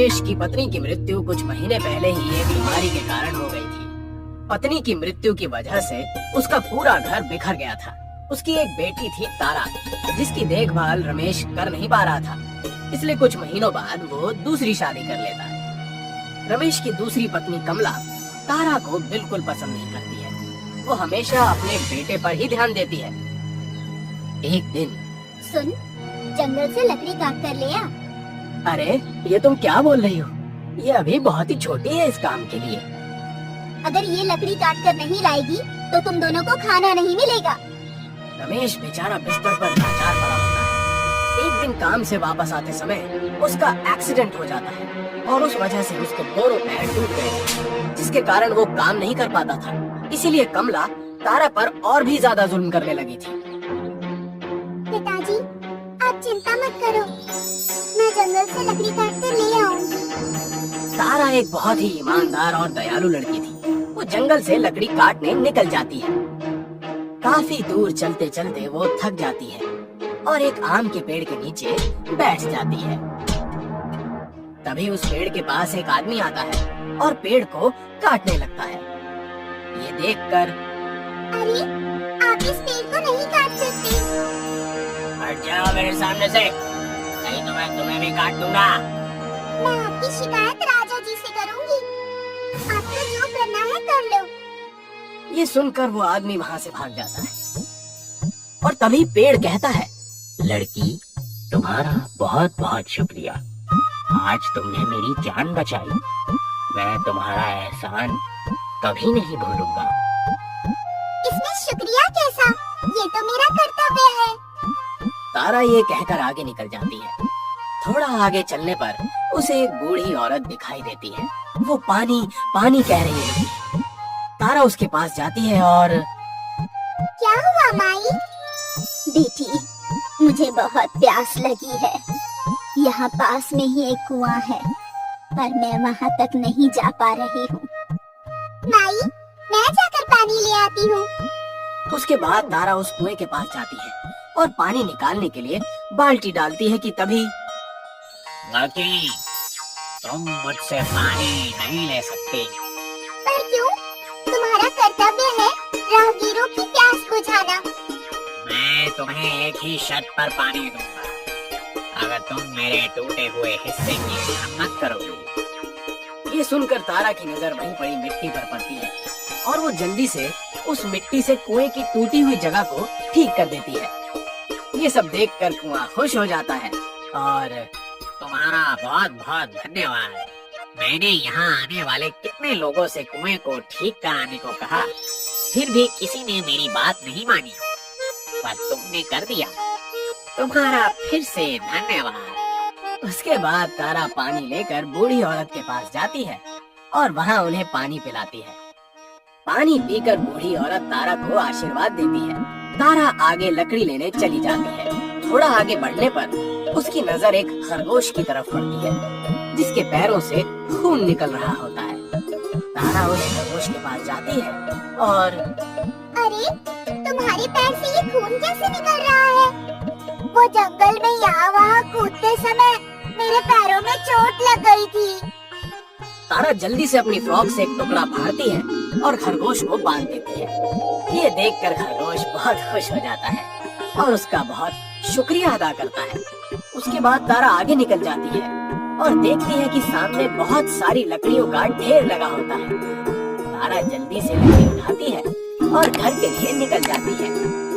रमेश की पत्नी की मृत्यु कुछ महीने पहले ही एक बीमारी के कारण हो गई थी। पत्नी की मृत्यु की वजह से उसका पूरा घर बिखर गया था। उसकी एक बेटी थी तारा, जिसकी देखभाल रमेश कर नहीं पा रहा था। इसलिए कुछ महीनों बाद वो दूसरी शादी कर लेता है। रमेश की दूसरी पत्नी कमला तारा को बिल्कुल पसंद नहीं करती है। वो हमेशा अपने बेटे पर ही ध्यान देती है। एक दिन, सुन, जंगल से लकड़ी काट कर ले आ। अरे ये तुम क्या बोल रही हो? ये अभी बहुत ही छोटी है इस काम के लिए। अगर ये लकड़ी काट कर नहीं लाएगी तो तुम दोनों को खाना नहीं मिलेगा। रमेश बेचारा बिस्तर पर लाचार पड़ा होता है। एक दिन काम से वापस आते समय उसका एक्सीडेंट हो जाता है और उस वजह से उसके दोनों पैर टूट गए, जिसके कारण वो काम नहीं कर पाता था। इसीलिए कमला तारा पर और भी ज्यादा जुल्म करने लगी थी। पिताजी, आप चिंता मत करो, मैं जंगल से लकड़ी काट कर ले आऊंगी। तारा एक बहुत ही ईमानदार और दयालु लड़की थी। वो जंगल से लकड़ी काटने निकल जाती है। काफी दूर चलते चलते वो थक जाती है और एक आम के पेड़ के नीचे बैठ जाती है। तभी उस पेड़ के पास एक आदमी आता है और पेड़ को काटने लगता है। ये देखकर, अरे, आप इस पेड़ को नहीं काट सकते। हट जाओ मेरे सामने से, नहीं तो मैं तुम्हें भी काट दूंगा। मैं आपकी शिकायत राजा जी से करूंगी। आपको जो करना है कर लो। ये सुनकर वो आदमी वहाँ से भाग जाता है और तभी पेड़ कहता है, लड़की, तुम्हारा बहुत बहुत शुक्रिया। आज तुमने मेरी जान बचाई। मैं तुम्हारा एहसान कभी नहीं भूलूंगा। इसमें शुक्रिया कैसा? ये तो मेरा कर्तव्य है। तारा ये कहकर आगे निकल जाती है। थोड़ा आगे चलने पर उसे एक बूढ़ी औरत दिखाई देती है। वो पानी पानी कह रही है। तारा उसके पास जाती है और, क्या हुआ माई? बेटी, मुझे बहुत प्यास लगी है। यहाँ पास में ही एक कुआं है, पर मैं वहाँ तक नहीं जा पा रही हूँ। माई, मैं जाकर पानी ले आती हूँ। उसके बाद तारा उस कुएं के पास जाती है और पानी निकालने के लिए बाल्टी डालती है कि तभी, लड़की, तुम मुझसे पानी नहीं ले सकती। पर क्यों? तुम्हारा कर्तव्य है राहगीरों की प्यास बुझाना। मैं तुम्हें एक ही शर्त पर पानी दूंगा, अगर तुम मेरे टूटे हुए हिस्से की मरम्मत करोगे। ये सुनकर तारा की नजर वहीं पड़ी मिट्टी पर पड़ती है और वो जल्दी से उस मिट्टी से कुएं की टूटी हुई जगह को ठीक कर देती है। ये सब देखकर कुआं खुश हो जाता है और, तुम्हारा बहुत बहुत धन्यवाद। मैंने यहाँ आने वाले कितने लोगों से कुएं को ठीक कराने को कहा, फिर भी किसी ने मेरी बात नहीं मानी, पर तुमने कर दिया। तुम्हारा फिर से धन्यवाद। उसके बाद तारा पानी लेकर बूढ़ी औरत के पास जाती है और वहाँ उन्हें पानी पिलाती है। पानी पीकर बूढ़ी औरत तारा को आशीर्वाद देती है। तारा आगे लकड़ी लेने चली जाती है। थोड़ा आगे बढ़ने पर उसकी नजर एक खरगोश की तरफ पड़ती है, जिसके पैरों से खून निकल रहा होता है। तारा उस खरगोश के पास जाती है और, अरे, तुम्हारे पैर से ये खून कैसे निकल रहा है? वो जंगल में यहाँ वहाँ कूदते समय मेरे पैरों में चोट लग गई थी। तारा जल्दी से अपनी फ्रॉक से एक टुकड़ा फाड़ती है और खरगोश को बांध देती है। ये देखकर खरगोश बहुत खुश हो जाता है और उसका बहुत शुक्रिया अदा करता है। उसके बाद तारा आगे निकल जाती है और देखती है कि सामने बहुत सारी लकड़ियों का ढेर लगा होता है। तारा जल्दी से लकड़ी उठाती है और घर के लिए निकल जाती है।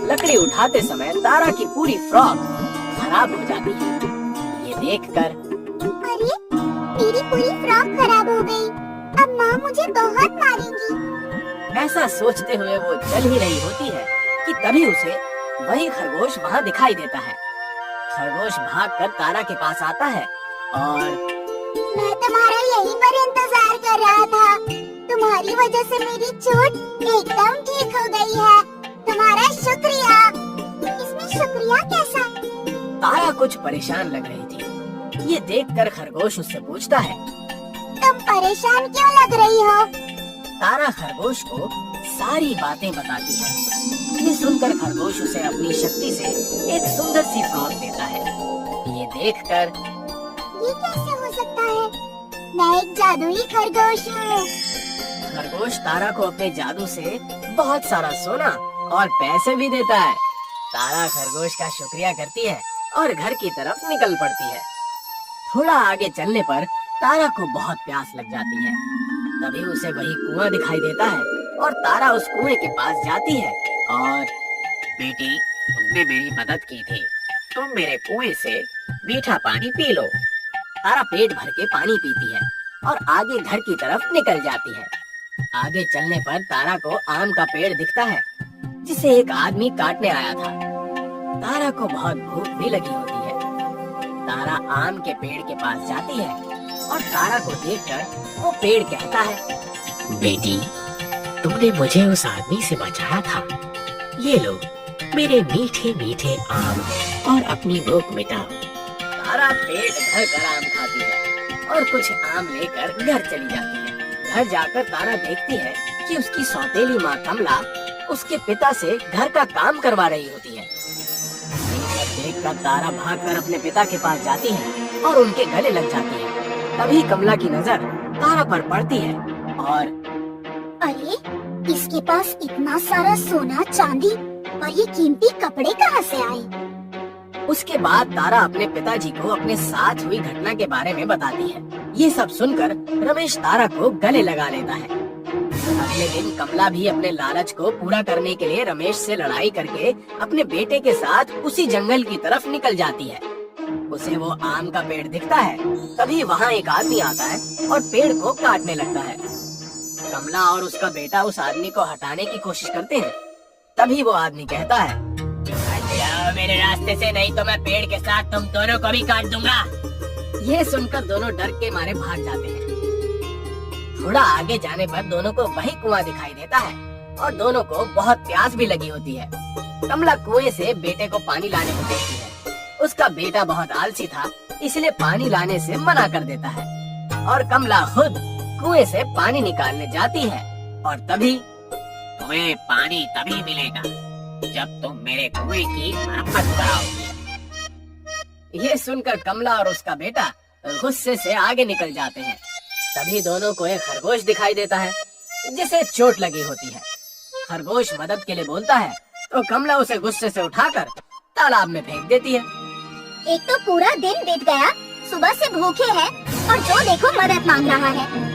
लकड़ी उठाते समय तारा की पूरी फ्रॉक खराब हो जाती है। ये देखकर, अरे, मेरी पूरी फ्रॉक खराब हो गई। अब माँ मुझे बहुत मारेंगी। ऐसा सोचते हुए वो चल ही रही होती है कि तभी उसे वही खरगोश वहाँ दिखाई देता है। खरगोश भागकर तारा के पास आता है और, मैं तुम्हारा यहीं पर इंतजार कर रहा था। तुम्हारी वजह से मेरी चोट एकदम ठीक हो गई है। तुम्हारा शुक्रिया। इसमें शुक्रिया कैसा? तारा कुछ परेशान लग रही थी। ये देखकर खरगोश उससे पूछता है, तुम परेशान क्यों लग रही हो? तारा खरगोश को सारी बातें बताती है। ये सुनकर खरगोश उसे अपनी शक्ति से एक सुंदर सी फ्रॉक देता है। ये देखकर, ये कैसे हो सकता है? मैं एक जादुई खरगोश हूँ। खरगोश तारा को अपने जादू से बहुत सारा सोना और पैसे भी देता है। तारा खरगोश का शुक्रिया करती है और घर की तरफ निकल पड़ती है। थोड़ा आगे चलने पर तारा को बहुत प्यास लग जाती है। तभी उसे वही कुआं दिखाई देता है और तारा उस कुएं के पास जाती है और बेटी, तुमने मेरी मदद की थी, तुम मेरे कुएं से मीठा पानी पी लो। तारा पेट भर के पानी पीती है और आगे घर की तरफ निकल जाती है। आगे चलने पर तारा को आम का पेड़ दिखता है जिसे एक आदमी काटने आया था। तारा को बहुत भूख भी लगी होती है। तारा आम के पेड़ के पास जाती है और तारा को देखकर वो पेड़ कहता है, बेटी, तुमने मुझे उस आदमी से बचाया था। ये लो मेरे मीठे मीठे आम और अपनी भूख मिटाओ। तारा पेट भर कर आम खाती है और कुछ आम लेकर घर चली जाती है। घर जाकर तारा देखती है कि उसकी सौतेली माँ कमला उसके पिता से घर का काम करवा रही होती है। देखकर तारा भागकर अपने पिता के पास जाती है और उनके गले लग जाती है। तभी कमला की नजर तारा पर पड़ती है और अरे, इसके पास इतना सारा सोना चांदी और ये कीमती कपड़े कहाँ से आए? उसके बाद तारा अपने पिताजी को अपने साथ हुई घटना के बारे में बताती है। ये सब सुनकर रमेश तारा को गले लगा लेता है। अगले दिन कमला भी अपने लालच को पूरा करने के लिए रमेश से लड़ाई करके अपने बेटे के साथ उसी जंगल की तरफ निकल जाती है। उसे वो आम का पेड़ दिखता है। तभी वहाँ एक आदमी आता है और पेड़ को काटने लगता है। कमला और उसका बेटा उस आदमी को हटाने की कोशिश करते हैं। तभी वो आदमी कहता है, जाओ मेरे रास्ते से, नहीं तो मैं पेड़ के साथ तुम दोनों को भी काट दूंगा। ये सुनकर दोनों डर के मारे भाग जाते हैं। थोड़ा आगे जाने पर दोनों को वही कुआं दिखाई देता है और दोनों को बहुत प्यास भी लगी होती है। कमला कुएं से बेटे को पानी लाने को देखती है। उसका बेटा बहुत आलसी था, इसलिए पानी लाने से मना कर देता है और कमला खुद कुएं से पानी निकालने जाती है। और तभी तुम्हें पानी तभी मिलेगा जब तुम मेरे कुएं की मरम्मत कराओगी। ये सुनकर कमला और उसका बेटा गुस्से से आगे निकल जाते हैं। तभी दोनों को एक खरगोश दिखाई देता है जिसे चोट लगी होती है। खरगोश मदद के लिए बोलता है तो कमला उसे गुस्से से उठाकर तालाब में फेंक देती है। एक तो पूरा दिन बीत गया, सुबह से भूखे हैं और जो देखो मदद मांग रहा है।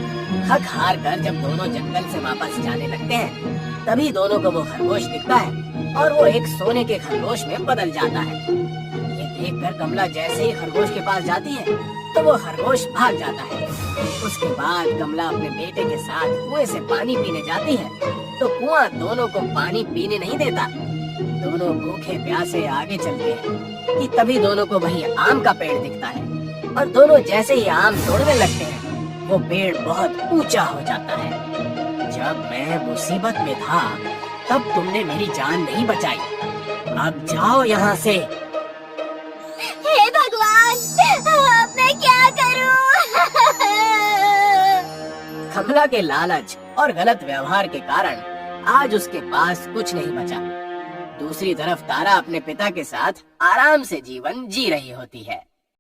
थक हार कर जब दोनों जंगल से वापस जाने लगते हैं तभी दोनों को वो खरगोश दिखता है और वो एक सोने के खरगोश में बदल जाता है। ये देखकर कमला जैसे ही खरगोश के पास जाती है तो वो खरगोश भाग जाता है। उसके बाद कमला अपने बेटे के साथ कुएं से पानी पीने जाती है तो कुआं दोनों को पानी पीने नहीं देता। दोनों भूखे प्यासे आगे चलते हैं कि तभी दोनों को वही आम का पेड़ दिखता है और दोनों जैसे ही आम तोड़ने लगते हैं वो पेड़ बहुत ऊंचा हो जाता है। जब मैं मुसीबत में था तब तुमने मेरी जान नहीं बचाई, अब जाओ यहाँ से। हे भगवान, अब मैं क्या करूं? कमला के लालच और गलत व्यवहार के कारण आज उसके पास कुछ नहीं बचा। दूसरी तरफ तारा अपने पिता के साथ आराम से जीवन जी रही होती है।